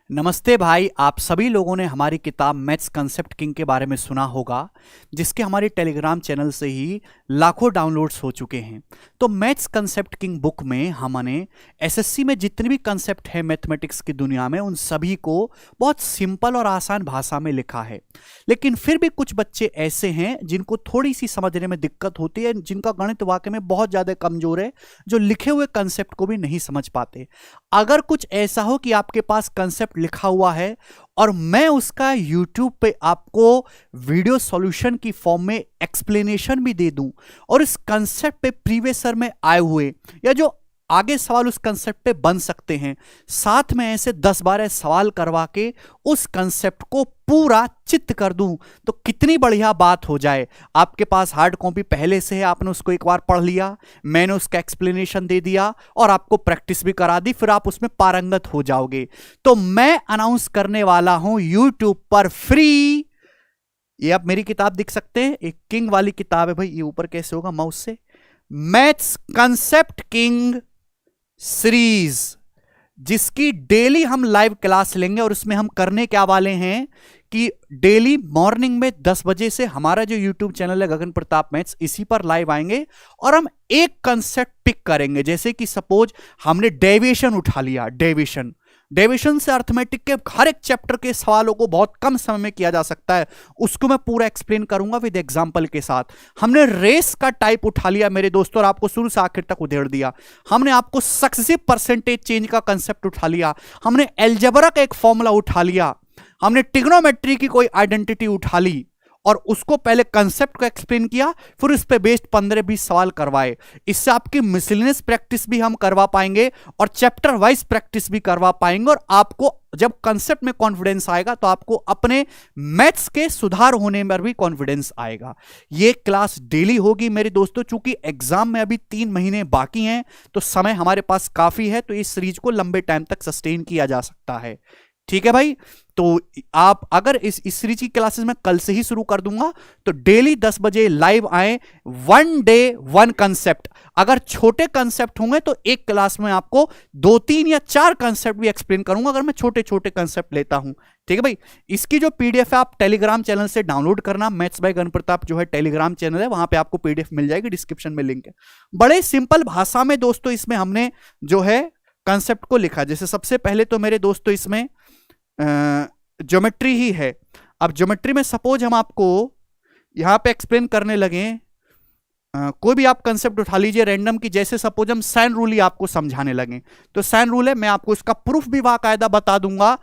नमस्ते भाई। आप सभी लोगों ने हमारी किताब मैथ्स कंसेप्ट किंग के बारे में सुना होगा, जिसके हमारे टेलीग्राम चैनल से ही लाखों डाउनलोड्स हो चुके हैं। तो मैथ्स कंसेप्ट किंग बुक में हमने एसएससी में जितने भी कंसेप्ट हैं मैथमेटिक्स की दुनिया में, उन सभी को बहुत सिंपल और आसान भाषा में लिखा है। लेकिन फिर भी कुछ बच्चे ऐसे हैं जिनको थोड़ी सी समझने में दिक्कत होती है, जिनका गणित वाकई में बहुत ज़्यादा कमजोर है, जो लिखे हुए कंसेप्ट को भी नहीं समझ पाते। अगर कुछ ऐसा हो कि आपके पास कंसेप्ट लिखा हुआ है और मैं उसका YouTube पे आपको वीडियो सॉल्यूशन की फॉर्म में एक्सप्लेनेशन भी दे दूं, और इस कंसेप्ट पे प्रीवियस ईयर में आए हुए या जो आगे सवाल उस कंसेप्ट पे बन सकते हैं, साथ में ऐसे 10-12 सवाल करवा के उस कंसेप्ट को पूरा चित्त कर दूं, तो कितनी बढ़िया बात हो जाए। आपके पास हार्ड कॉपी पहले से है, आपने उसको एक बार पढ़ लिया, मैंने उसका एक्सप्लेनेशन दे दिया और आपको प्रैक्टिस भी करा दी, फिर आप उसमें पारंगत हो जाओगे। तो मैं अनाउंस करने वाला हूं यूट्यूब पर फ्री, ये आप मेरी किताब दिख सकते हैं, एक किंग वाली किताब है भाई, ये ऊपर कैसे होगा माउस से, मैथ्स कंसेप्ट किंग सीरीज, जिसकी डेली हम लाइव क्लास लेंगे। और उसमें हम करने क्या वाले हैं कि डेली मॉर्निंग में 10 बजे से हमारा जो यूट्यूब चैनल है गगन प्रताप मैथ्स, इसी पर लाइव आएंगे और हम एक कंसेप्ट पिक करेंगे। जैसे कि सपोज हमने डेविएशन उठा लिया, डेविएशन से अर्थमेटिक के हर एक चैप्टर के सवालों को बहुत कम समय में किया जा सकता है, उसको मैं पूरा एक्सप्लेन करूंगा विद एग्जांपल के साथ। हमने रेस का टाइप उठा लिया मेरे दोस्तों और आपको शुरू से आखिर तक उधेड़ दिया। हमने आपको सक्सेसिव परसेंटेज चेंज का कंसेप्ट उठा लिया, हमने एल्जेब्रा का एक फॉर्मूला उठा लिया, हमने ट्रिग्नोमेट्री की कोई आइडेंटिटी उठा ली और उसको पहले कंसेप्ट को एक्सप्लेन किया, फिर उस पे बेस्ड 15-20 सवाल करवाए। इससे आपकी मिसलेनियस प्रैक्टिस भी हम करवा पाएंगे और चैप्टर वाइज प्रैक्टिस भी करवा पाएंगे। और आपको जब कंसेप्ट में कॉन्फिडेंस आएगा तो आपको अपने मैथ्स के सुधार होने में भी कॉन्फिडेंस आएगा। ये क्लास डेली होगी मेरे दोस्तों। चूंकि एग्जाम में अभी 3 महीने बाकी हैं तो समय हमारे पास काफी है, तो इस सीरीज को लंबे टाइम तक सस्टेन किया जा सकता है। ठीक है भाई, तो आप अगर इस सीरीज की क्लासेस में कल से ही शुरू कर दूंगा, तो डेली 10 बजे लाइव आए, 1 डे 1 कंसेप्ट। अगर छोटे कंसेप्ट होंगे तो एक क्लास में आपको 2-3 या 4 कंसेप्ट भी एक्सप्लेन करूंगा, अगर मैं छोटे छोटे कंसेप्ट लेता हूं। ठीक है भाई, इसकी जो पीडीएफ है आप टेलीग्राम चैनल से डाउनलोड करना, मैथ्स बाय गगन प्रताप जो है टेलीग्राम चैनल है, वहां पे आपको पीडीएफ मिल जाएगी, डिस्क्रिप्शन में लिंक है। बड़े सिंपल भाषा में दोस्तों इसमें हमने जो है कंसेप्ट को लिखा। जैसे सबसे पहले तो मेरे दोस्तों इसमें ज्योमेट्री ही है। अब ज्योमेट्री में सपोज हम आपको यहां पे एक्सप्लेन करने लगे, कोई भी आप कंसेप्ट उठा लीजिए रैंडम की, जैसे सपोज हम साइन रूल ही आपको समझाने लगे, तो साइन रूल है, मैं आपको इसका प्रूफ भी बाकायदा बता दूंगा।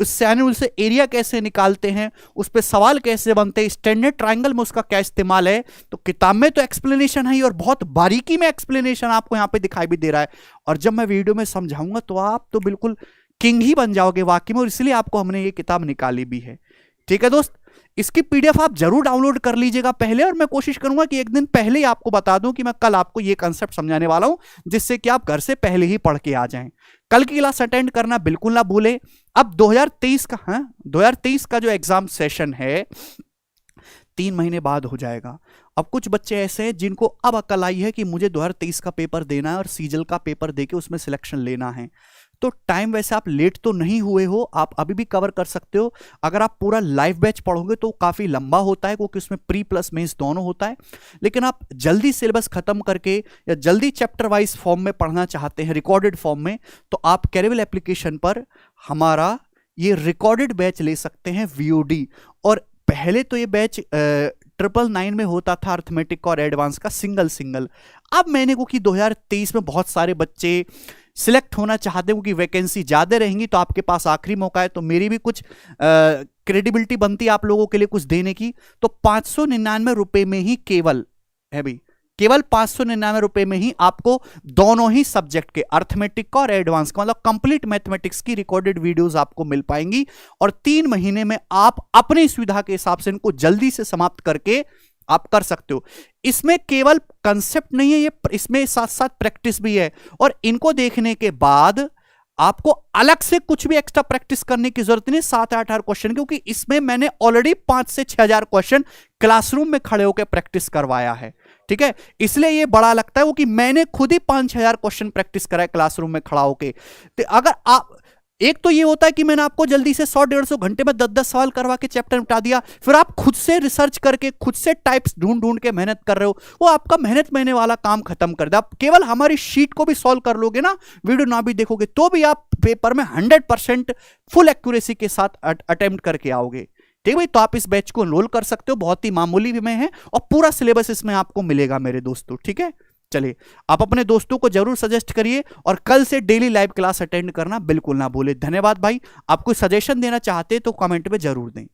उस साइन रूल से एरिया कैसे निकालते हैं, उस पर सवाल कैसे बनते हैं, स्टैंडर्ड ट्राइंगल में उसका क्या इस्तेमाल है। तो किताब में तो एक्सप्लेनेशन है और बहुत बारीकी में एक्सप्लेनेशन आपको यहाँ पे दिखाई भी दे रहा है, और जब मैं वीडियो में समझाऊंगा तो आप तो बिल्कुल किंग ही बन जाओगे वाकई में, और इसलिए आपको हमने ये किताब निकाली भी है। ठीक है दोस्त, इसकी पीडीएफ आप जरूर डाउनलोड कर लीजिएगा पहले, और मैं कोशिश करूंगा कि एक दिन पहले ही आपको बता दूं कि मैं कल आपको ये कंसेप्ट समझाने वाला हूं, जिससे कि आप घर से पहले ही पढ़ के आ जाएं। कल की क्लास अटेंड करना बिल्कुल ना भूलें। अब 2023 का जो एग्जाम सेशन है 3 महीने बाद हो जाएगा। अब कुछ बच्चे ऐसे हैं जिनको अब अकल आई है कि मुझे 2023 का पेपर देना है और सीजल का पेपर देके उसमें सिलेक्शन लेना है। तो टाइम वैसे आप लेट तो नहीं हुए हो, आप अभी भी कवर कर सकते हो। अगर आप पूरा लाइव बैच पढ़ोगे तो काफी लंबा होता है, क्योंकि उसमें प्री प्लस मेंस दोनों होता है। लेकिन आप जल्दी सिलेबस खत्म करके या जल्दी चैप्टर वाइज फॉर्म में पढ़ना चाहते हैं, रिकॉर्डेड फॉर्म में, तो आप कैरेवल एप्लीकेशन पर हमारा ये रिकॉर्डेड बैच ले सकते हैं VOD। और पहले तो ये बैच 999 में होता था अर्थमेटिक और एडवांस का सिंगल। अब मैंने को कि 2023 में बहुत सारे बच्चे सिलेक्ट होना चाहते हो कि वैकेंसी ज्यादा रहेंगी, तो आपके पास आखिरी मौका है, तो मेरी भी कुछ क्रेडिबिलिटी बनती है आप लोगों के लिए कुछ देने की। तो 599 रुपए में ही केवल है भाई, केवल 599 रुपए में ही आपको दोनों ही सब्जेक्ट के, अर्थमेटिक का और एडवांस का, मतलब कंप्लीट मैथमेटिक्स की रिकॉर्डेड वीडियोस आपको मिल पाएंगी। और 3 महीने में आप अपनी सुविधा के हिसाब से इनको जल्दी से समाप्त करके आप कर सकते हो। इसमें केवल कंसेप्ट नहीं है, ये इसमें साथ साथ प्रैक्टिस भी है, और इनको देखने के बाद आपको अलग से कुछ भी एक्स्ट्रा प्रैक्टिस करने की जरूरत नहीं। 7-8 क्वेश्चन, क्योंकि इसमें मैंने ऑलरेडी 5 से 6,000 क्वेश्चन क्लासरूम में खड़े होकर प्रैक्टिस करवाया है। ठीक है, इसलिए ये बड़ा लगता है वो कि मैंने खुद ही 5-6,000 क्वेश्चन प्रैक्टिस करा है क्लासरूम में खड़ा होकर। तो अगर आप एक तो ये होता है कि मैंने आपको जल्दी से 100-150 घंटे में 10-10 सवाल करवा के चैप्टर निपटा दिया, फिर आप खुद से रिसर्च करके खुद से टाइप्स ढूंढ ढूंढ के मेहनत कर रहे हो, वो आपका मेहनत महीने वाला काम खत्म कर दे। आप केवल हमारी शीट को भी सॉल्व कर लोगे ना, वीडियो ना भी देखोगे, तो भी आप पेपर में 100% फुल एक्यूरेसी के साथ अटेम्प्ट करके आओगे। ठीक है भाई, तो आप इस बैच को एनरोल कर सकते हो, बहुत ही मामूली में है और पूरा सिलेबस इसमें आपको मिलेगा मेरे दोस्तों। ठीक है, चलिए आप अपने दोस्तों को जरूर सजेस्ट करिए और कल से डेली लाइव क्लास अटेंड करना बिल्कुल ना भूले। धन्यवाद भाई। आप कोई सजेशन देना चाहते हैं तो कमेंट में जरूर दें।